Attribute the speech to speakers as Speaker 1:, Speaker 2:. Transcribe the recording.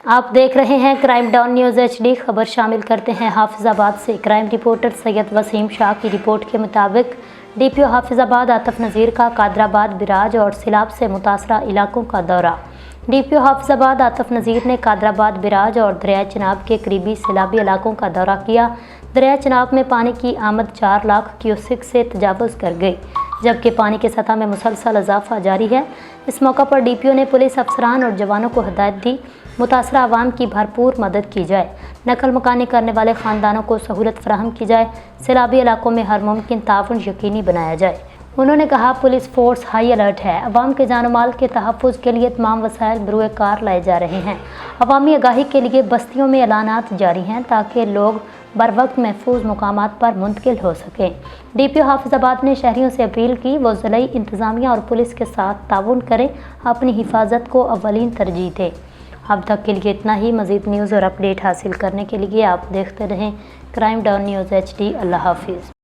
Speaker 1: آپ دیکھ رہے ہیں کرائم ڈان نیوز HD۔ خبر شامل کرتے ہیں حافظ آباد سے۔ کرائم رپورٹر سید وسیم شاہ کی رپورٹ کے مطابق DPO حافظ آباد عاطف نذیر کا قادر آباد، براج اور سیلاب سے متاثرہ علاقوں کا دورہ۔ DPO حافظ آباد عاطف نذیر نے قادر آباد، براج اور دریائے چناب کے قریبی سیلابی علاقوں کا دورہ کیا۔ دریائے چناب میں پانی کی آمد 4 لاکھ کیوسک سے تجاوز کر گئی، جبکہ پانی کی سطح میں مسلسل اضافہ جاری ہے۔ اس موقع پر DPO نے پولیس افسران اور جوانوں کو ہدایت دی متاثرہ عوام کی بھرپور مدد کی جائے، نقل مکانی کرنے والے خاندانوں کو سہولت فراہم کی جائے، سیلابی علاقوں میں ہر ممکن تعاون یقینی بنایا جائے۔ انہوں نے کہا پولیس فورس ہائی الرٹ ہے، عوام کے جان و مال کے تحفظ کے لیے تمام وسائل بروئے کار لائے جا رہے ہیں۔ عوامی آگاہی کے لیے بستیوں میں اعلانات جاری ہیں تاکہ لوگ بروقت محفوظ مقامات پر منتقل ہو سکیں۔ DPO حافظ آباد نے شہریوں سے اپیل کی وہ ضلعی انتظامیہ اور پولیس کے ساتھ تعاون کریں، اپنی حفاظت کو اولین ترجیح دیں۔ اب تک کے لیے اتنا ہی۔ مزید نیوز اور اپڈیٹ حاصل کرنے کے لیے آپ دیکھتے رہیں کرائم ڈان نیوز HD۔ اللہ حافظ۔